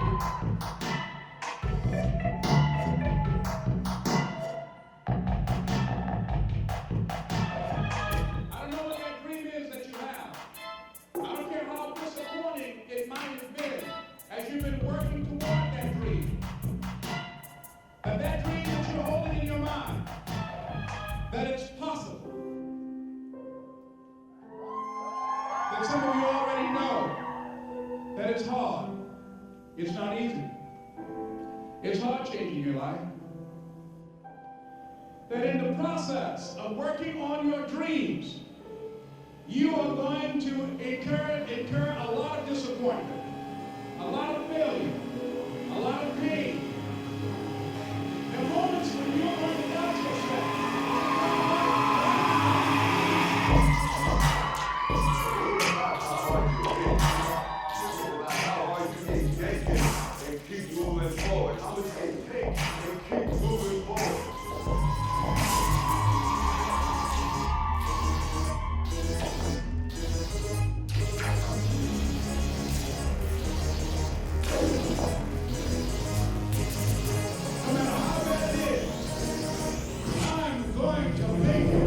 I don't know what that dream is that you have. I don't care how disappointing it might have been as you've been working toward that dream. But that dream that you're holding in your mind, that it's possible. That some of you already know that it's hard. It's not easy. It's hard changing your life. That in the process of working on your dreams, you are going to incur a lot of disappointment, a lot of failure, a lot of pain. There are moments when you're going to doubt yourself. And keep moving forward. I would say take and keep moving forward. No matter how bad it is, I'm going to make it.